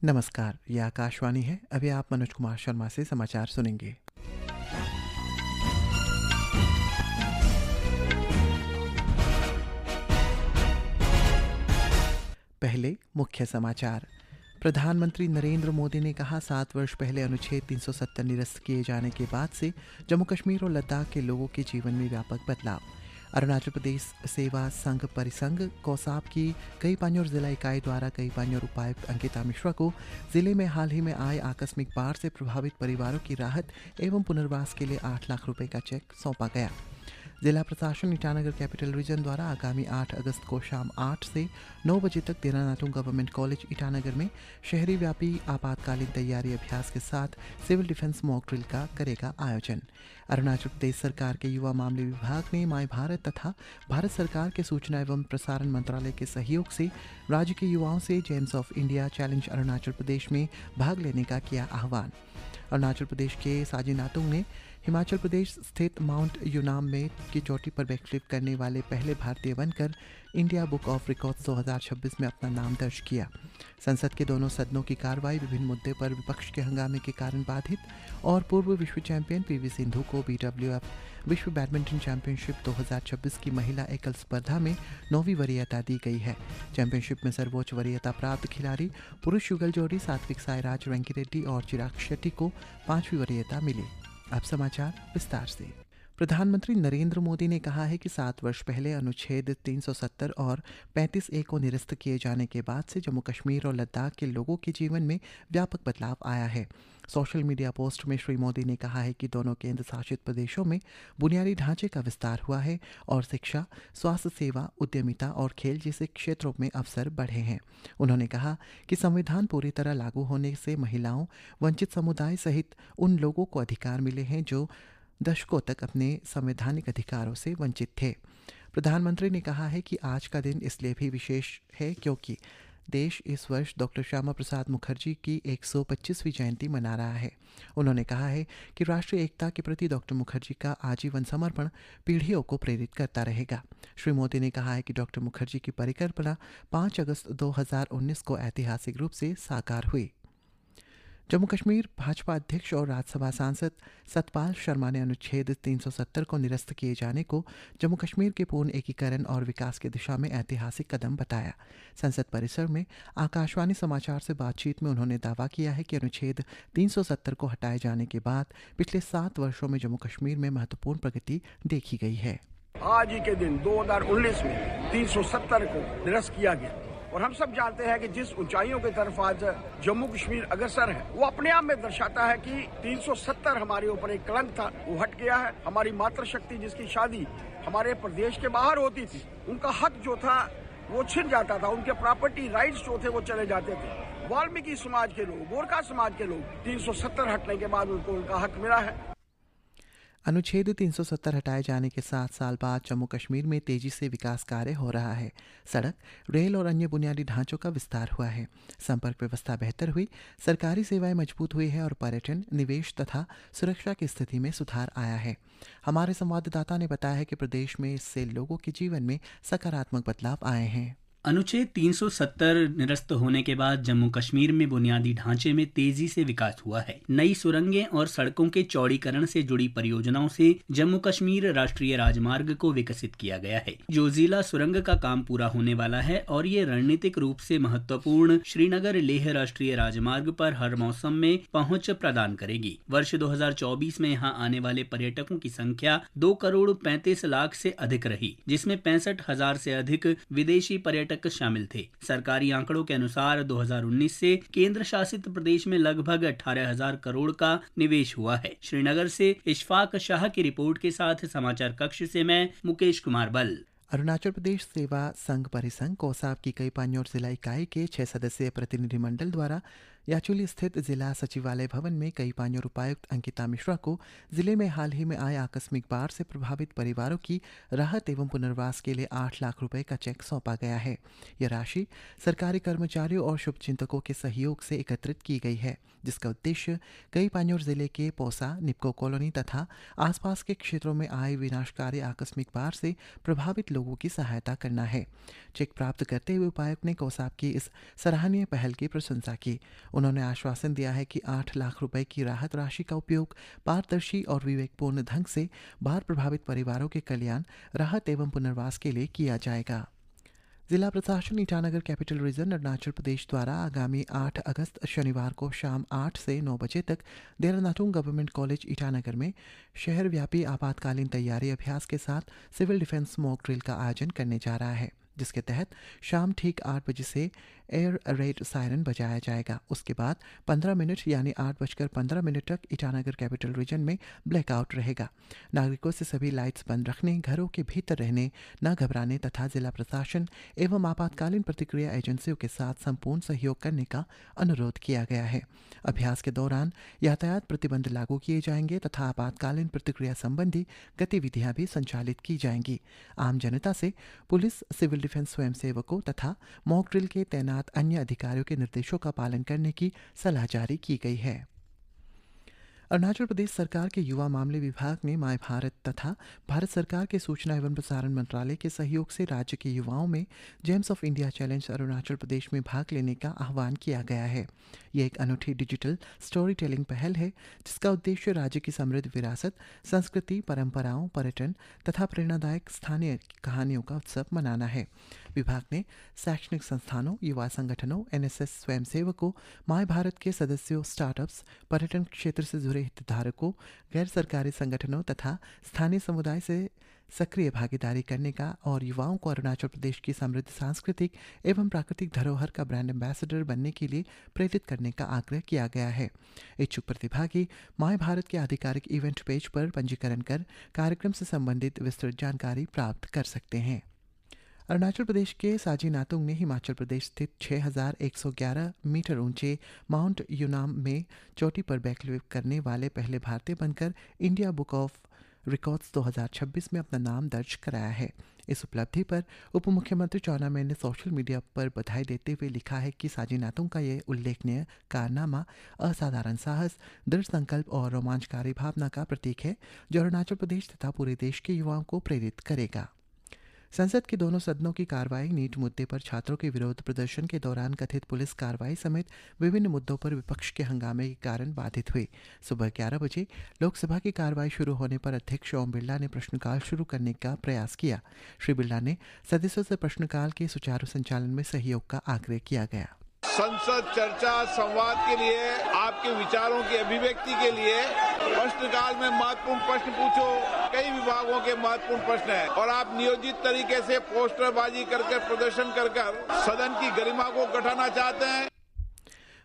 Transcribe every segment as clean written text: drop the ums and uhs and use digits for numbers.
नमस्कार, ये आकाशवाणी है। अभी आप मनोज कुमार शर्मा से समाचार सुनेंगे। पहले मुख्य समाचार। प्रधानमंत्री नरेंद्र मोदी ने कहा 7 वर्ष पहले अनुच्छेद 370 निरस्त किए जाने के बाद से जम्मू कश्मीर और लद्दाख के लोगों के जीवन में व्यापक बदलाव। अरुणाचल प्रदेश सेवा संघ परिसंघ कोसाप की कई पान्योर जिला इकाई द्वारा कई पान्योर उपायुक्त अंकिता मिश्रा को जिले में हाल ही में आए आकस्मिक बाढ़ से प्रभावित परिवारों की राहत एवं पुनर्वास के लिए 8 लाख रुपए का चेक सौंपा गया। जिला प्रशासन ईटानगर कैपिटल रीजन द्वारा आगामी 8 अगस्त को शाम 8 से 9 बजे तक देरा नातुंग गवर्नमेंट कॉलेज ईटानगर में शहरी व्यापी आपातकालीन तैयारी अभ्यास के साथ सिविल डिफेंस मॉक ड्रिल का करेगा आयोजन। अरुणाचल प्रदेश सरकार के युवा मामले विभाग ने माय भारत तथा भारत सरकार के सूचना एवं प्रसारण मंत्रालय के सहयोग से राज्य के युवाओं से gems of India challenge Arunachal Pradesh में भाग लेने का किया आह्वान। अरुणाचल प्रदेश के साजी नातुंग ने हिमाचल प्रदेश स्थित माउंट यूनाम में की चोटी पर बैकफ्लिप करने वाले पहले भारतीय बनकर इंडिया बुक ऑफ रिकॉर्ड्स 2026 में अपना नाम दर्ज किया। संसद के दोनों सदनों की कार्रवाई विभिन्न मुद्दे पर विपक्ष के हंगामे के कारण बाधित और पूर्व विश्व चैंपियन पीवी सिंधु को BWF विश्व बैडमिंटन चैंपियनशिप 2026 की महिला एकल स्पर्धा में 9वीं वरीयता दी गई है। चैंपियनशिप में सर्वोच्च वरीयता प्राप्त खिलाड़ी पुरुष युगल जोड़ी सात्विक साईराज वेंकीरेड्डी और चिराग शेट्टी को 5वीं वरीयता मिली। अब समाचार विस्तार से। प्रधानमंत्री नरेंद्र मोदी ने कहा है कि 7 वर्ष पहले अनुच्छेद 370 और 35A को निरस्त किए जाने के बाद से जम्मू कश्मीर और लद्दाख के लोगों के जीवन में व्यापक बदलाव आया है। सोशल मीडिया पोस्ट में श्री मोदी ने कहा है कि दोनों केंद्र शासित प्रदेशों में बुनियादी ढांचे का विस्तार हुआ है और शिक्षा, स्वास्थ्य सेवा, उद्यमिता और खेल जैसे क्षेत्रों में अवसर बढ़े हैं। उन्होंने कहा कि संविधान पूरी तरह लागू होने से महिलाओं, वंचित समुदाय सहित उन लोगों को अधिकार मिले हैं जो दशकों तक अपने संवैधानिक अधिकारों से वंचित थे। प्रधानमंत्री ने कहा है कि आज का दिन इसलिए भी विशेष है क्योंकि देश इस वर्ष डॉक्टर श्यामा प्रसाद मुखर्जी की 125वीं जयंती मना रहा है। उन्होंने कहा है कि राष्ट्रीय एकता के प्रति डॉक्टर मुखर्जी का आजीवन समर्पण पीढ़ियों को प्रेरित करता रहेगा। श्री मोदी ने कहा है कि डॉक्टर मुखर्जी की परिकल्पना 5 अगस्त 2019 को ऐतिहासिक रूप से साकार हुई। जम्मू कश्मीर भाजपा अध्यक्ष और राज्यसभा सांसद सतपाल शर्मा ने अनुच्छेद 370 को निरस्त किए जाने को जम्मू कश्मीर के पूर्ण एकीकरण और विकास की दिशा में ऐतिहासिक कदम बताया। संसद परिसर में आकाशवाणी समाचार से बातचीत में उन्होंने दावा किया है कि अनुच्छेद 370 को हटाए जाने के बाद पिछले 7 वर्षों में जम्मू कश्मीर में महत्वपूर्ण प्रगति देखी गई है। आज ही के दिन 2019 में 370 को निरस्त किया गया और हम सब जानते हैं कि जिस ऊंचाइयों की तरफ आज जम्मू कश्मीर अग्रसर है वो अपने आप में दर्शाता है कि 370 हमारे ऊपर एक कलंक था, वो हट गया है। हमारी मातृशक्ति जिसकी शादी हमारे प्रदेश के बाहर होती थी, उनका हक जो था वो छिन जाता था, उनके प्रॉपर्टी राइट्स जो थे वो चले जाते थे। वाल्मीकि समाज के लोग, गोरखा समाज के लोग 370 हटने के बाद उनको उनका हक मिला है। अनुच्छेद 370 हटाए जाने के 7 साल बाद जम्मू कश्मीर में तेजी से विकास कार्य हो रहा है। सड़क, रेल और अन्य बुनियादी ढांचों का विस्तार हुआ है। संपर्क व्यवस्था बेहतर हुई, सरकारी सेवाएं मजबूत हुई है और पर्यटन, निवेश तथा सुरक्षा की स्थिति में सुधार आया है। हमारे संवाददाता ने बताया है कि प्रदेश में इससे लोगों के जीवन में सकारात्मक बदलाव आए हैं। अनुच्छेद 370 निरस्त होने के बाद जम्मू कश्मीर में बुनियादी ढांचे में तेजी से विकास हुआ है। नई सुरंगें और सड़कों के चौड़ीकरण से जुड़ी परियोजनाओं से जम्मू कश्मीर राष्ट्रीय राजमार्ग को विकसित किया गया है, जो जिला सुरंग का काम पूरा होने वाला है और ये रणनीतिक रूप से महत्वपूर्ण श्रीनगर लेह राष्ट्रीय राजमार्ग पर हर मौसम में पहुंच प्रदान करेगी। वर्ष 2024 में यहाँ आने वाले पर्यटकों की संख्या 2,35,00,000 से अधिक रही, जिसमें 65,000 से अधिक विदेशी पर्यटक शामिल थे। सरकारी आंकड़ों के अनुसार 2019 से केंद्र शासित प्रदेश में लगभग 18,000 करोड़ का निवेश हुआ है। श्रीनगर से इशफाक शाह की रिपोर्ट के साथ समाचार कक्ष से मैं मुकेश कुमार बल। अरुणाचल प्रदेश सेवा संघ परिसंघ कोसाप की कई पान्योर जिला इकाई के 6 सदस्यीय प्रतिनिधिमंडल द्वारा याचुली स्थित जिला सचिवालय भवन में कई पान्योर उपायुक्त अंकिता मिश्रा को जिले में हाल ही में आए आकस्मिक बाढ़ से प्रभावित परिवारों की राहत एवं पुनर्वास के लिए 8 लाख रुपए का चेक सौंपा गया है। यह राशि सरकारी कर्मचारियों और शुभचिंतकों के सहयोग से एकत्रित की गई है, जिसका उद्देश्य कई पान्योर जिले के पोसा, निपको कॉलोनी तथा आसपास के क्षेत्रों में आए विनाशकारी आकस्मिक बाढ़ से प्रभावित लोगों लोगों की सहायता करना है। चेक प्राप्त करते हुए उपायुक्त ने कोसाप की इस सराहनीय पहल की प्रशंसा की। उन्होंने आश्वासन दिया है कि 8 लाख रुपए की राहत राशि का उपयोग पारदर्शी और विवेकपूर्ण ढंग से बाढ़ प्रभावित परिवारों के कल्याण, राहत एवं पुनर्वास के लिए किया जाएगा। जिला प्रशासन ईटानगर कैपिटल रीजन अरुणाचल प्रदेश द्वारा आगामी 8 अगस्त शनिवार को शाम 8 से 9 बजे तक देरा नातुंग गवर्नमेंट कॉलेज ईटानगर में शहर व्यापी आपातकालीन तैयारी अभ्यास के साथ सिविल डिफेंस मॉक ड्रिल का आयोजन करने जा रहा है, जिसके तहत शाम ठीक 8 बजे से एयर रेड सायरन बजाया जाएगा। उसके बाद 15 मिनट यानी 8:15 तक ईटानगर कैपिटल रीजन में ब्लैकआउट रहेगा। नागरिकों से सभी लाइट्स बंद रखने, घरों के भीतर रहने, न घबराने तथा जिला प्रशासन एवं आपातकालीन प्रतिक्रिया एजेंसियों के साथ संपूर्ण सहयोग करने का अनुरोध किया गया है। अभ्यास के दौरान यातायात प्रतिबंध लागू किए जाएंगे तथा आपातकालीन प्रतिक्रिया संबंधी गतिविधियां भी संचालित की जाएंगी। आम जनता से पुलिस, सिविल डिफेंस स्वयंसेवकों तथा मॉक ड्रिल के तैनात अन्य अधिकारियों के निर्देशों का पालन करने की सलाह जारी की गई है। अरुणाचल प्रदेश सरकार के युवा मामले विभाग ने माय भारत तथा भारत सरकार के सूचना एवं प्रसारण मंत्रालय के सहयोग से राज्य के युवाओं में gems of India challenge Arunachal Pradesh में भाग लेने का आह्वान किया गया है। ये एक अनूठी डिजिटल स्टोरी टेलिंग पहल है जिसका उद्देश्य राज्य की समृद्ध विरासत, संस्कृति, परंपराओं, पर्यटन तथा प्रेरणादायक स्थानीय कहानियों का उत्सव मनाना है। विभाग ने शैक्षणिक संस्थानों, युवा संगठनों, एनएसएस स्वयंसेवकों, माय भारत के सदस्यों, स्टार्टअप्स, पर्यटन क्षेत्र से जुड़े हितधारकों, गैर सरकारी संगठनों तथा स्थानीय समुदाय से सक्रिय भागीदारी करने का और युवाओं को अरुणाचल प्रदेश की समृद्ध सांस्कृतिक एवं प्राकृतिक धरोहर का ब्रांड एम्बेसडर बनने के लिए प्रेरित करने का आग्रह किया गया है। इच्छुक प्रतिभागी माय भारत के आधिकारिक इवेंट पेज पर पंजीकरण कर कार्यक्रम से संबंधित विस्तृत जानकारी प्राप्त कर सकते हैं। अरुणाचल प्रदेश के साजी नातुंग ने हिमाचल प्रदेश स्थित 6111 मीटर ऊंचे माउंट यूनाम में चोटी पर बैकफ्लिप करने वाले पहले भारतीय बनकर इंडिया बुक ऑफ रिकॉर्ड्स 2026 में अपना नाम दर्ज कराया है। इस उपलब्धि पर उप मुख्यमंत्री चाउना मैन ने सोशल मीडिया पर बधाई देते हुए लिखा है कि साजी नातुंग का यह उल्लेखनीय कारनामा असाधारण साहस, दृढ़ संकल्प और रोमांचकारी भावना का प्रतीक है जो अरुणाचल प्रदेश तथा पूरे देश के युवाओं को प्रेरित करेगा। संसद के दोनों सदनों की कार्रवाई नीट मुद्दे पर छात्रों के विरोध प्रदर्शन के दौरान कथित पुलिस कार्रवाई समेत विभिन्न मुद्दों पर विपक्ष के हंगामे के कारण बाधित हुई। सुबह 11 बजे लोकसभा की कार्रवाई शुरू होने पर अध्यक्ष ओम बिरला ने प्रश्नकाल शुरू करने का प्रयास किया। श्री बिरला ने सदस्यों से प्रश्नकाल के सुचारू संचालन में सहयोग का आग्रह किया गया। संसद चर्चा संवाद के लिए, आपके विचारों की अभिव्यक्ति के लिए प्रश्नकाल में महत्वपूर्ण प्रश्न पूछो। कई विभागों के महत्वपूर्ण प्रश्न हैं और आप नियोजित तरीके से पोस्टरबाजी करके प्रदर्शन कर सदन की गरिमा को घटाना चाहते हैं।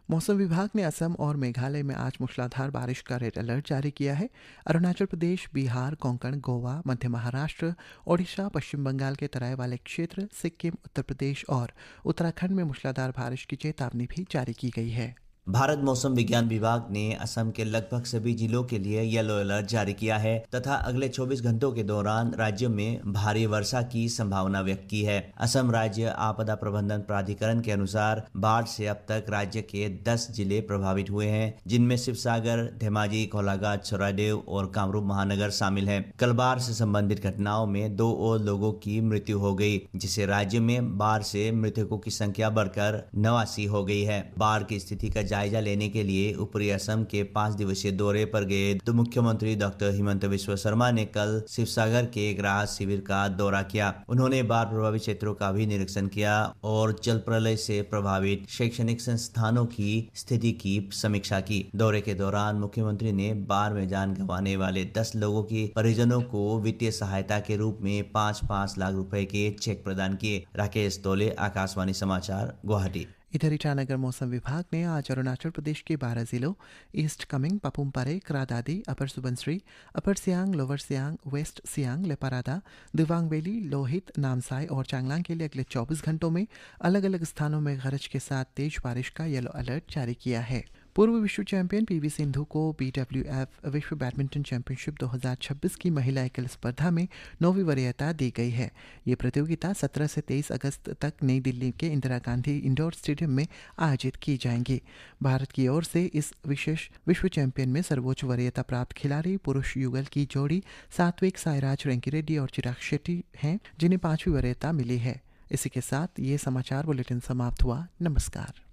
मौसम विभाग ने असम और मेघालय में आज मूसलाधार बारिश का रेड अलर्ट जारी किया है। अरुणाचल प्रदेश, बिहार, कोंकण, गोवा, मध्य महाराष्ट्र, ओडिशा, पश्चिम बंगाल के तराई वाले क्षेत्र, सिक्किम, उत्तर प्रदेश और उत्तराखंड में मूसलाधार बारिश की चेतावनी भी जारी की गई है। भारत मौसम विज्ञान विभाग ने असम के लगभग सभी जिलों के लिए येलो अलर्ट जारी किया है तथा अगले 24 घंटों के दौरान राज्य में भारी वर्षा की संभावना व्यक्त की है। असम राज्य आपदा प्रबंधन प्राधिकरण के अनुसार बाढ़ से अब तक राज्य के 10 जिले प्रभावित हुए हैं, जिनमें शिवसागर, धेमाजी, कोलाघाट, चौरादेव और कामरूप महानगर शामिल हैं। कल बाढ़ से संबंधित घटनाओं में 2 और लोगों की मृत्यु हो गई, जिससे राज्य में बाढ़ से मृतकों की संख्या बढ़कर 89 हो गई है। बाढ़ की स्थिति का जायजा लेने के लिए ऊपरी असम के 5 दिवसीय दौरे पर गए तो मुख्यमंत्री डॉक्टर हिमंत बिस्वा शर्मा ने कल शिवसागर के एक राहत शिविर का दौरा किया। उन्होंने बाढ़ प्रभावित क्षेत्रों का भी निरीक्षण किया और जल प्रलय से प्रभावित शैक्षणिक संस्थानों की स्थिति की समीक्षा की। दौरे के दौरान मुख्यमंत्री ने बाढ़ में जान गंवाने वाले 10 लोगों की परिजनों को वित्तीय सहायता के रूप में 5-5 लाख रुपए के चेक प्रदान किए। राकेश तोले, आकाशवाणी समाचार, गुवाहाटी। इधर ईटानगर मौसम विभाग ने आज अरुणाचल प्रदेश के 12 जिलों east Kameng, Papum Pare, Kra Daadi, upper Subansiri, upper Siang, lower Siang, west Siang, Lepa Rada, Dibang valley, Lohit, Namsai और चांगलांग के लिए अगले 24 घंटों में अलग अलग स्थानों में गरज के साथ तेज बारिश का येलो अलर्ट जारी किया है। पूर्व विश्व चैंपियन पीवी सिंधु को BWF विश्व बैडमिंटन चैंपियनशिप 2026 की महिला एकल स्पर्धा में 9वीं वरीयता दी गई है। ये प्रतियोगिता 17 से 23 अगस्त तक नई दिल्ली के इंदिरा गांधी इंडोर स्टेडियम में आयोजित की जाएंगी। भारत की ओर से इस विशेष विश्व चैंपियन में सर्वोच्च वरीयता प्राप्त खिलाड़ी पुरुष युगल की जोड़ी सात्विक साईराज रंकीरेड्डी और चिराग शेट्टी हैं, जिन्हें 5वीं वरीयता मिली है। इसी के साथ ये समाचार बुलेटिन समाप्त हुआ। नमस्कार।